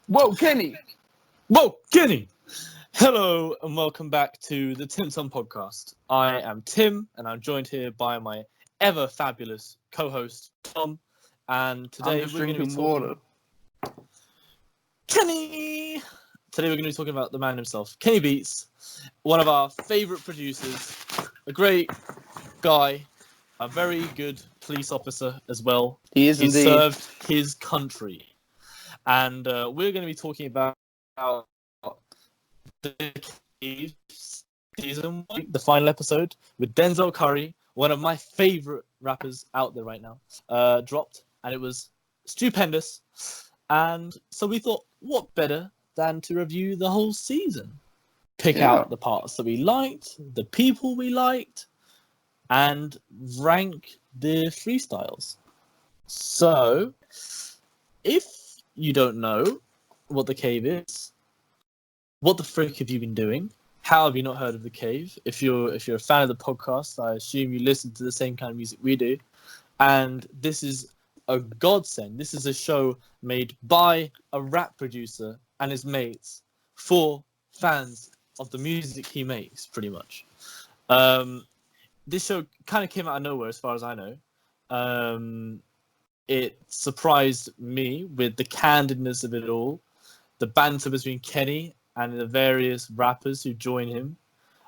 Whoa, Kenny! Whoa, Kenny! Hello and welcome back to the Tim Tom podcast. I am Tim and I'm joined here by my ever fabulous co-host Tom. And today I'm just we're going to be drinking talking water. Kenny. Today we're going to be talking about the man himself, Kenny Beats, one of our favorite producers, a great guy, a very good police officer as well. He is He indeed. served his country, and we're going to be talking about the Cave season 1, the final episode with Denzel Curry, one of my favorite rappers out there right now, dropped, and it was stupendous. And so we thought, what better than to review the whole season, pick out the parts that we liked, the people we liked, and rank the freestyles. So, if you don't know what the Cave is, what the frick have you been doing? How have you not heard of the Cave? If you're a fan of the podcast, I assume you listen to the same kind of music we do. And this is a godsend. This is a show made by a rap producer and his mates for fans of the music he makes, pretty much. This show kind of came out of nowhere, as far as I know. It surprised me with the candidness of it all, the banter between Kenny and the various rappers who join him.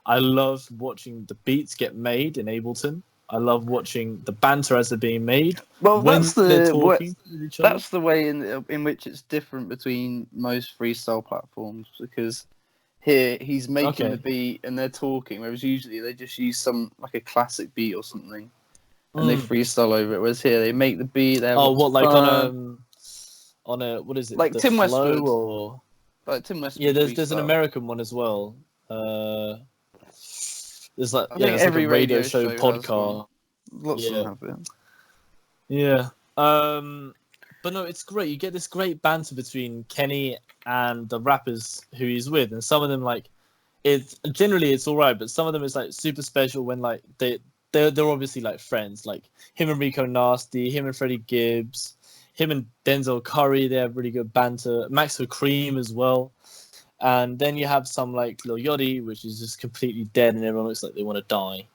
I love watching the beats get made in Ableton. I love watching the banter as they're being made. Well, when that's they're talking with each other. That's the way in which it's different between most freestyle platforms, because here he's making the beat and they're talking, whereas usually they just use some like a classic beat or something and they freestyle over it. Whereas here they make the beat. They have on a what is it? Like the Tim Flow Westwood. or like Tim Westwood. yeah, there's an American one as well. There's like it's every like a radio show podcast. Lots of them have it. Yeah. But no, it's great. You get this great banter between Kenny and the rappers who he's with, and some of them like it's all right, but some of them is like super special when like they're obviously like friends, like him and Rico Nasty, him and Freddie Gibbs, him and Denzel Curry. They have really good banter. Max Cream as well. And then you have some like Lil Yachty, which is just completely dead, and everyone looks like they want to die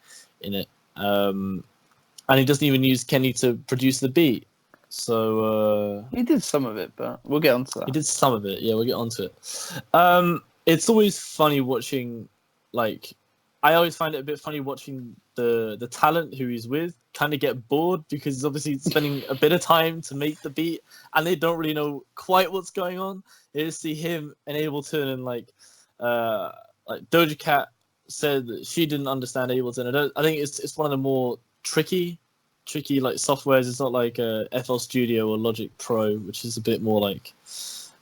in it. And he doesn't even use Kenny to produce the beat. So he did some of it, but we'll get onto that. He did some of it, yeah. We'll get onto it. It's always funny watching, like, I always find it a bit funny watching the talent who he's with kind of get bored because he's obviously spending a bit of time to make the beat, and they don't really know quite what's going on. They just see him and Ableton, and like Doja Cat said that she didn't understand Ableton. I think it's one of the more tricky like softwares. It's not like FL Studio or Logic Pro, which is a bit more like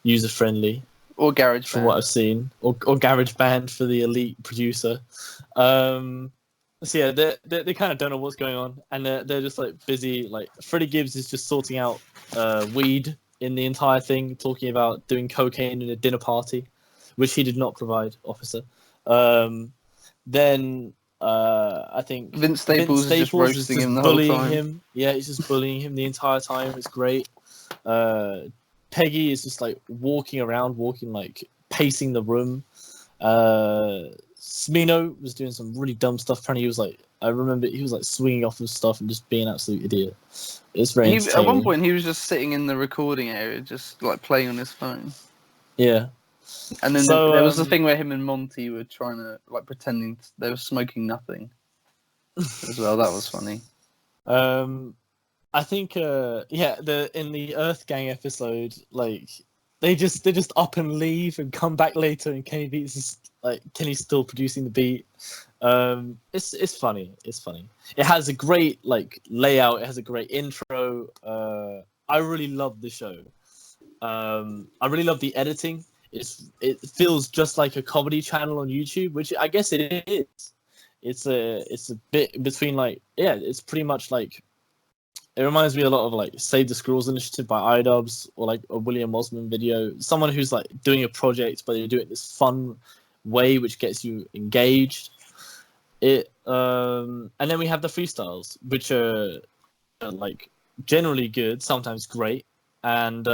user friendly. Or GarageBand. From what I've seen, or GarageBand for the elite producer. So yeah, they kind of don't know what's going on, and they're just like busy. Like Freddie Gibbs is just sorting out weed in the entire thing, talking about doing cocaine in a dinner party, which he did not provide, officer. Then I think Vince Staples is just roasting him the whole time. Yeah, he's just bullying him the entire time. It's great. Peggy is just like walking, like pacing the room. Smino was doing some really dumb stuff. Apparently, I remember he was like swinging off of stuff and just being an absolute idiot. It's very At one point, he was just sitting in the recording area, just like playing on his phone. Yeah. And then there was the thing where him and Monty were trying to like pretending they were smoking nothing as well. That was funny. I think in the Earth Gang episode, like they just up and leave and come back later, and Kenny Beats is like Kenny's still producing the beat. It's funny. It's funny. It has a great like layout. It has a great intro. I really love the show. I really love the editing. It feels just like a comedy channel on YouTube, which I guess it is. It's a bit between like it's pretty much like. It reminds me a lot of like Save the Squirrels Initiative by iDubbbz, or like a William Osman video. Someone who's like doing a project, but they're doing it this fun way, which gets you engaged. And then we have the freestyles, which are like generally good, sometimes great, and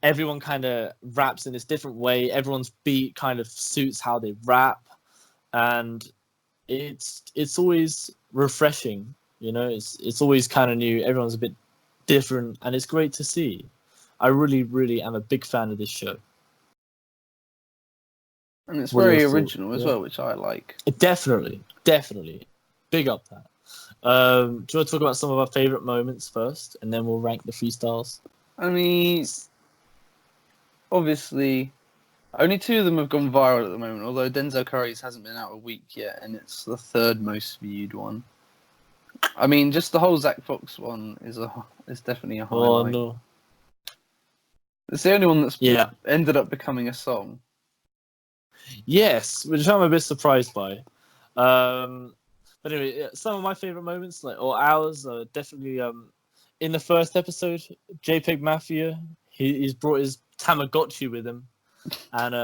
everyone kind of raps in this different way. Everyone's beat kind of suits how they rap, and it's always refreshing. You know, it's always kind of new. Everyone's a bit different, and it's great to see. I really, really am a big fan of this show. And it's very original as well, which I like. Definitely. Big up that. Do you want to talk about some of our favourite moments first, and then we'll rank the freestyles? I mean, obviously, only 2 of them have gone viral at the moment, although Denzel Curry's hasn't been out a week yet, and it's the 3rd most viewed one. I mean, just the whole Zach Fox one is definitely a highlight. Oh, no. It's the only one that's ended up becoming a song. Yes, which I'm a bit surprised by. But anyway, some of my favourite moments, or ours, are definitely in the first episode, JPEG Mafia. He's brought his Tamagotchi with him, and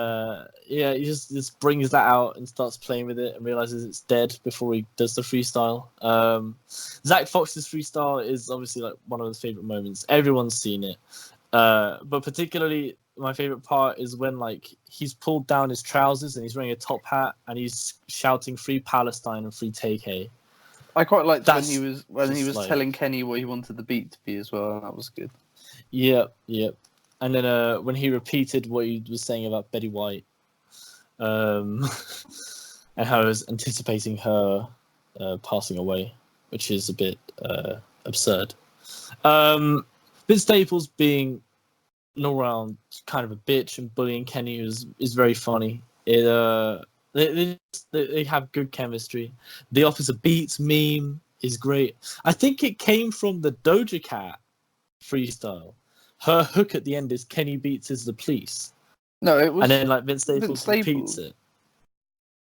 he just brings that out and starts playing with it and realizes it's dead before he does the freestyle. Zach Fox's freestyle is obviously like one of the favourite moments. Everyone's seen it, but particularly my favorite part is when like he's pulled down his trousers and he's wearing a top hat and he's shouting "Free Palestine" and "Free TK." I quite liked when he was telling Kenny what he wanted the beat to be as well. That was good. Yep. And then when he repeated what he was saying about Betty White, and how he was anticipating her passing away, which is a bit absurd. Vince Staples being all around kind of a bitch and bullying Kenny is very funny. They have good chemistry. The Officer Beats meme is great. I think it came from the Doja Cat freestyle. Her hook at the end is Kenny Beats is the police. No, it was. And then like Vince Staples repeats it.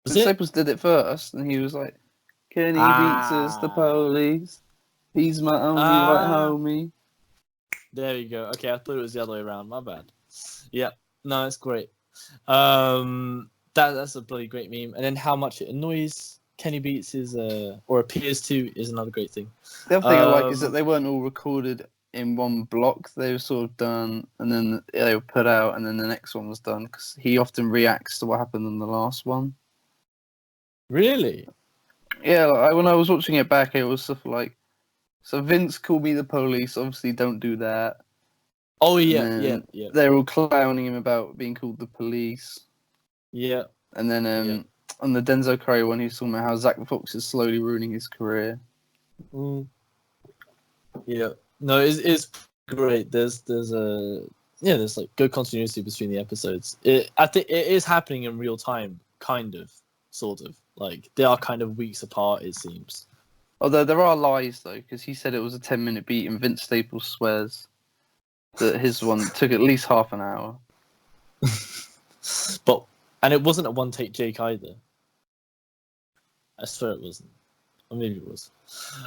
Vince Staples did it first, and he was like, "Kenny Beats is the police. He's my only white homie." There you go. Okay, I thought it was the other way around. My bad. Yeah, no, it's great. That's a bloody great meme. And then how much it annoys Kenny Beats or appears to is another great thing. The other thing I like is that they weren't all recorded in one block. They were sort of done, and then they were put out, and then the next one was done, because he often reacts to what happened in the last one. Really? Yeah, when I was watching it back, it was stuff like, so Vince called me the police, obviously don't do that. Oh, yeah. They're all clowning him about being called the police. Yeah. And then on the Denzel Curry one, he's talking about how Zach Fox is slowly ruining his career. Mm. Yeah. No, it's great. There's like good continuity between the episodes. I think it is happening in real time, kind of, sort of. Like they are kind of weeks apart, it seems. Although there are lies though, because he said it was a 10-minute beat, and Vince Staples swears that his one took at least half an hour. And it wasn't a one-take Jake either. I swear it wasn't. Or maybe it was.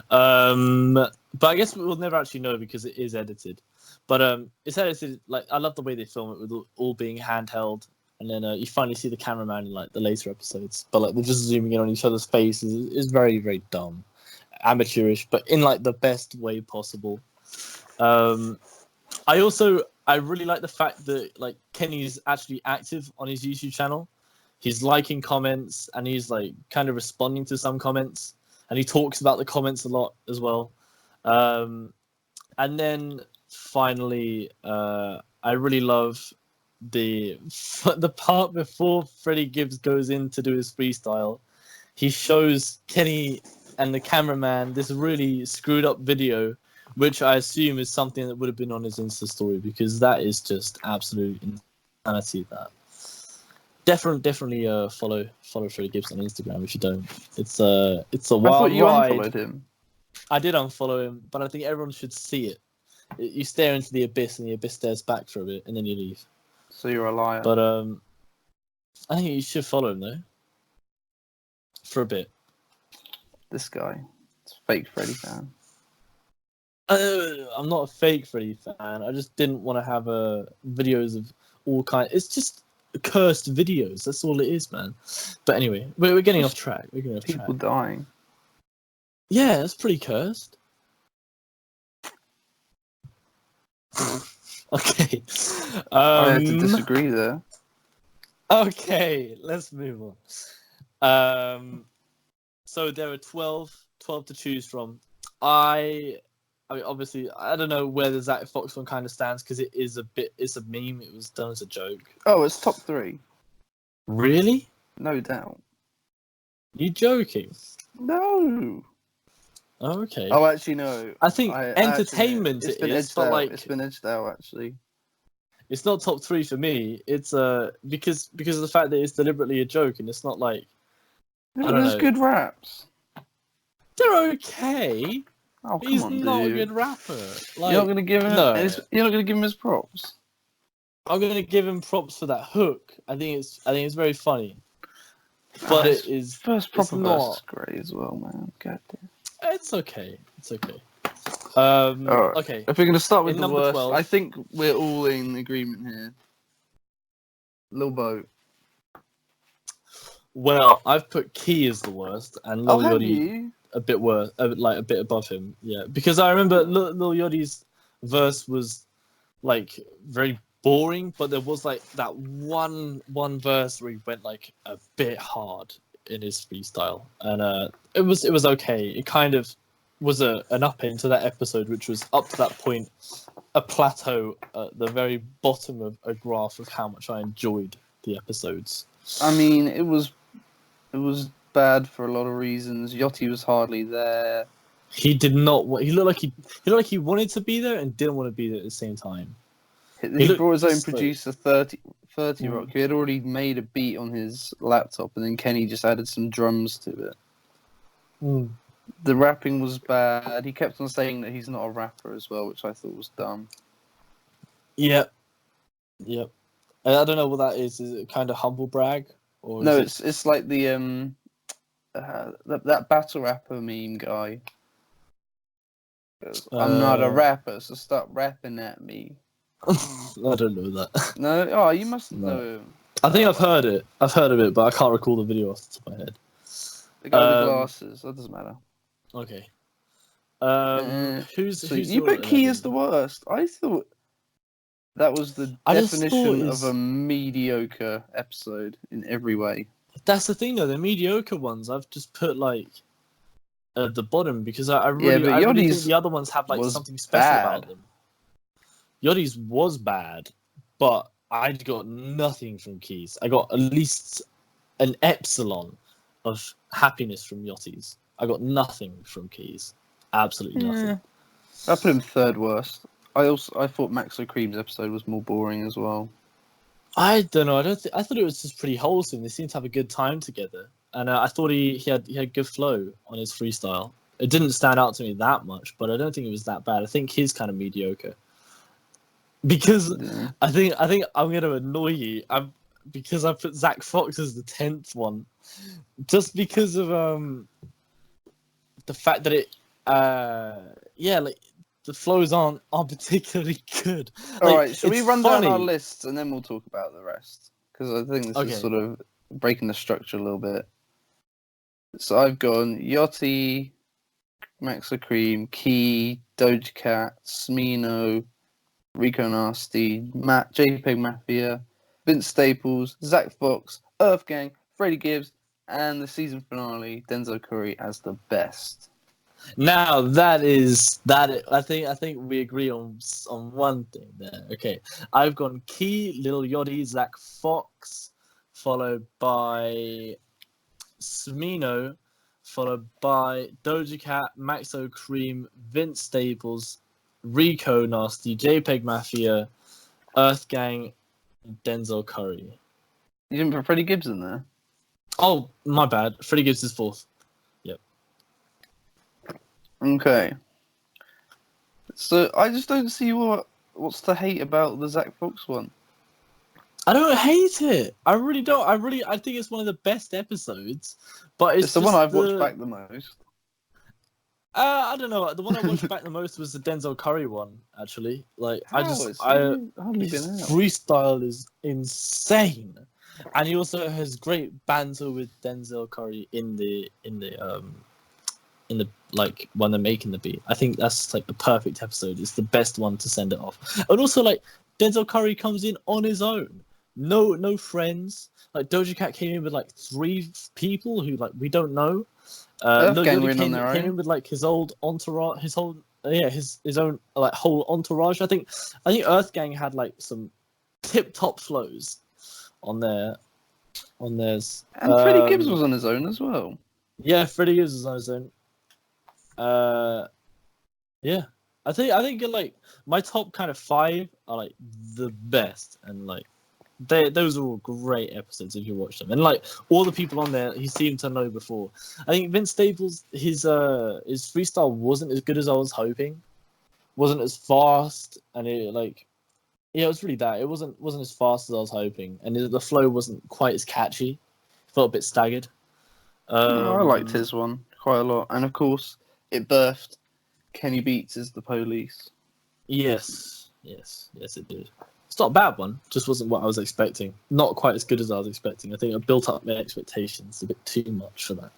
But I guess we'll never actually know because it is edited. But it's edited, like, I love the way they film it with all being handheld. And then you finally see the cameraman in, like, the later episodes. But, like, they're just zooming in on each other's faces. It's very, very dumb. Amateurish, but in, like, the best way possible. I really like the fact that like Kenny's actually active on his YouTube channel. He's liking comments and he's like kind of responding to some comments, and he talks about the comments a lot as well. And then finally, I really love the part before Freddie Gibbs goes in to do his freestyle. He shows Kenny and the cameraman this really screwed up video, which I assume is something that would have been on his Insta story, because that is just absolute insanity. That definitely follow Freddie Gibbs on Instagram if you don't. It's a wild I thought you ride. unfollowed him. I did unfollow him, but I think everyone should see it. You stare into the abyss, and the abyss stares back for a bit, and then you leave. So you're a liar. But I think you should follow him though, for a bit. This guy, it's a fake Freddie fan. I'm not a fake Freddy fan. I just didn't want to have videos of all kinds. It's just cursed videos. That's all it is, man. But anyway, we're getting off track. People dying. Yeah, that's pretty cursed. Okay. I had to disagree there. Okay, let's move on. So there are 12 to choose from. I mean, obviously, I don't know where the Zach Fox one kind of stands because it's a meme. It was done as a joke. Oh, it's top 3. Really? No doubt. You joking? No. Oh, okay. Oh, actually, no. I think entertainment it's been edged but out. like It's been edged out, actually. it's not top 3 for me. It's because of the fact that it's deliberately a joke and it's not like I don't There's know. good raps. They're okay. Oh, come He's on, not dude. a good rapper. Like, You're not gonna give him. no. You're not gonna give him his props. I'm gonna give him props for that hook. I think it's very funny. But it is first proper it's verse not. is great as well, man. God damn. It's okay. It's okay. Alright. Okay. If we're gonna start with In the number worst, 12. I think we're all in agreement here. Lil Boat. Well, I've put Key as the worst, and Lil Have Yachty you? a bit worse, like a bit above him. Yeah, because I remember Lil Yachty's verse was like very boring, but there was like that one verse where he went like a bit hard in his freestyle, and it was okay. It kind of was an up into that episode, which was up to that point a plateau at the very bottom of a graph of how much I enjoyed the episodes. I mean, it was bad for a lot of reasons. Yachty was hardly there. He did not. He looked like he wanted to be there and didn't want to be there at the same time. He brought his own producer, 30 Rock. He had already made a beat on his laptop, and then Kenny just added some drums to it. Mm. The rapping was bad. He kept on saying that he's not a rapper as well, which I thought was dumb. Yep. I don't know what that is. Is it kind of humble brag? Or No, it's like the that battle rapper meme guy. I'm not a rapper, so stop rapping at me. I don't know that. No, oh, you must No. know him. I think I've heard it. I've heard of it, but I can't recall the video off the top of my head. The guy with the glasses. That doesn't matter. Okay. So you put Key as the worst. I thought that was the definition of a mediocre episode in every way. That's the thing, though. The mediocre ones, I've just put like at the bottom because I really think the other ones have like something special about them. Yachty's was bad, but I got nothing from Key's. I got at least an epsilon of happiness from Yachty's. I got nothing from Key's. Absolutely nothing. I put him third worst. I thought Maxo Cream's episode was more boring as well. I don't know. I thought it was just pretty wholesome. They seemed to have a good time together, and I thought he had good flow on his freestyle. It didn't stand out to me that much, but I don't think it was that bad. I think he's kind of mediocre. Because I think I'm gonna annoy you. Because I put Zach Fox as the 10th one, just because of the fact that it like the flows aren't particularly good. All right, shall we run down our lists and then we'll talk about the rest? Because I think this is sort of breaking the structure a little bit. So I've gone Yachty, Maxo Cream, Key, Doja Cat, Smino, Rico Nasty, JPEG Mafia, Vince Staples, Zach Fox, Earth Gang, Freddie Gibbs, and the season finale, Denzel Curry as the best. Now that. I think we agree on one thing there. Okay, I've gone Key, Lil Yachty, Zach Fox, followed by Smino, followed by Doja Cat, Maxo Cream, Vince Staples, Rico Nasty, JPEG Mafia, Earth Gang, and Denzel Curry. You didn't put Freddie Gibbs in there? Oh, my bad. Freddie Gibbs is 4th. Yep. Okay. So I just don't see what's to hate about the Zach Fox one. I don't hate it. I really don't. I think it's one of the best episodes. But it's the one I've watched back the most. I don't know. The one I watched back the most was the Denzel Curry one, actually. Like, his freestyle is insane, and he also has great banter with Denzel Curry in the like when they're making the beat. I think that's like the perfect episode. It's the best one to send it off, and also like Denzel Curry comes in on his own. No friends. Like Doja Cat came in with like 3 people who like we don't know. Earth Lil Gang Yachty were in on came their in own. with like his old entourage, his own like whole entourage. I think Earth Gang had like some tip top flows on theirs. And Freddie Gibbs was on his own as well. Yeah, Freddie Gibbs was on his own. Yeah, I think like my top kind of 5 are like the best, and like those are all great episodes if you watch them. And like all the people on there, he seemed to know before. I think Vince Staples, his freestyle wasn't as good as I was hoping. Wasn't as fast, and it like yeah, it was really that. It wasn't as fast as I was hoping, and the flow wasn't quite as catchy. Felt a bit staggered. I liked his one quite a lot, and of course, it birthed Kenny Beats as the police. Yes, it did. It's not a bad one. Just wasn't what I was expecting. Not quite as good as I was expecting. I think I built up my expectations a bit too much for that.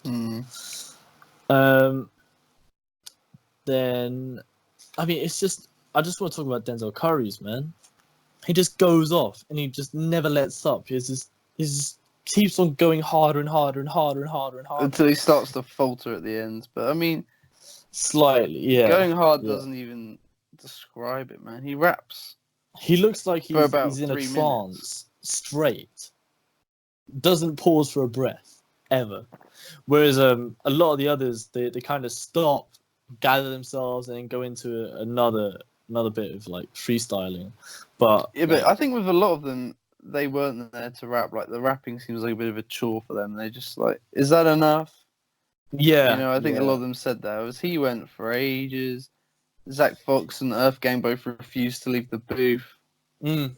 Then, I mean, it's just I just want to talk about Denzel Curry's, man. He just goes off and he just never lets up. He just keeps on going harder and harder and harder and harder and harder until he starts to falter at the end. But I mean, slightly, yeah. Going hard doesn't even describe it, man. He raps. He looks like he's in a 3 trance, minutes. straight. Doesn't pause for a breath ever. Whereas a lot of the others, they kind of stop, gather themselves, and then go into another bit of like freestyling. But yeah, but I think with a lot of them, they weren't there to rap. Like the rapping seems like a bit of a chore for them. They just like, is that enough? Yeah, you know, I think a lot of them said that. As he went for ages. Zach Fox and Earth Gang both refused to leave the booth. And,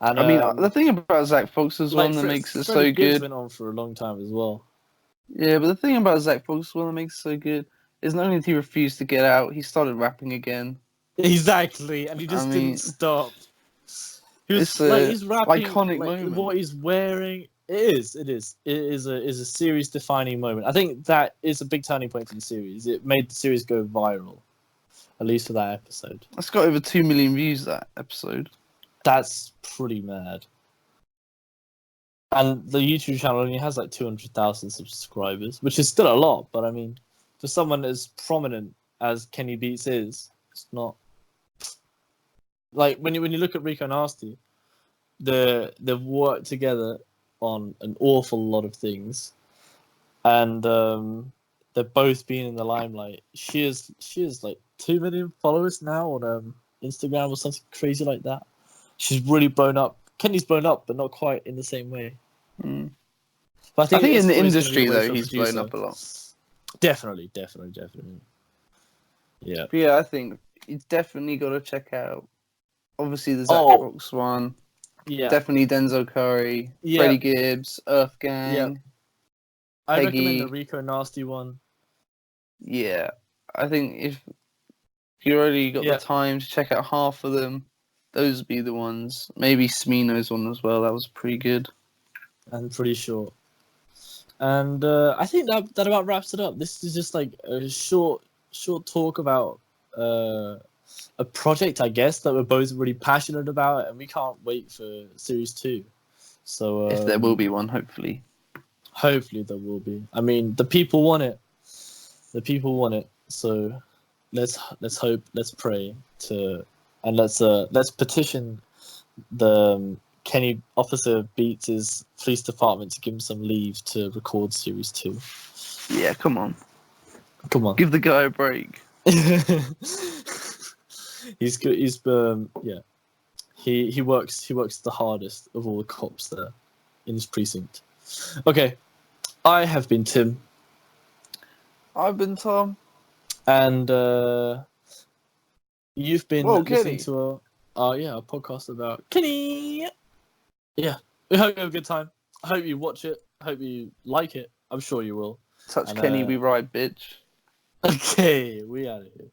I mean, the thing about Zach Fox's like, one that makes it Freddie so Gibbs good. went on for a long time as well. Yeah, but the thing about Zach Fox's one that makes it so good is not only did he refuse to get out, he started rapping again. Exactly, and he just didn't stop. He was he's rapping iconic moment. What he's wearing. It is a series defining moment. I think that is a big turning point in the series. It made the series go viral, at least for that episode. That's got over 2 million views, that episode. That's pretty mad. And the YouTube channel only has like 200,000 subscribers, which is still a lot. But I mean, for someone as prominent as Kenny Beats is, it's not. Like when you look at Rico Nasty, they've worked together on an awful lot of things, and they're both been in the limelight. She is like 2 million followers now on Instagram or something crazy like that. She's really blown up. Kenny's blown up, but not quite in the same way. But I think in the industry though, he's blown up a lot. Definitely. Yeah. But yeah, I think you definitely got to check out. Obviously, the Zach Fox one. Yeah. Definitely Denzel Curry, Freddie Gibbs, Earth Gang. I recommend the Rico Nasty one. Yeah, I think if you already got the time to check out half of them, those would be the ones. Maybe Smino's one as well. That was pretty good. And pretty short. And I think that about wraps it up. This is just like a short talk about a project, I guess, that we're both really passionate about, and we can't wait for Series 2. So if there will be one, hopefully. Hopefully there will be. I mean, the people want it. So let's hope, let's pray and let's petition the Kenny Officer Beats' police department to give him some leave to record Series 2. Yeah, come on. Give the guy a break. He's good. He works the hardest of all the cops there in his precinct. Okay, I have been Tim. I've been Tom. And you've been listening Kenny. to a podcast about Kenny. Yeah, we hope you have a good time. I hope you watch it. I hope you like it. I'm sure you will. Touch Kenny, we ride, bitch. Okay, we out of here.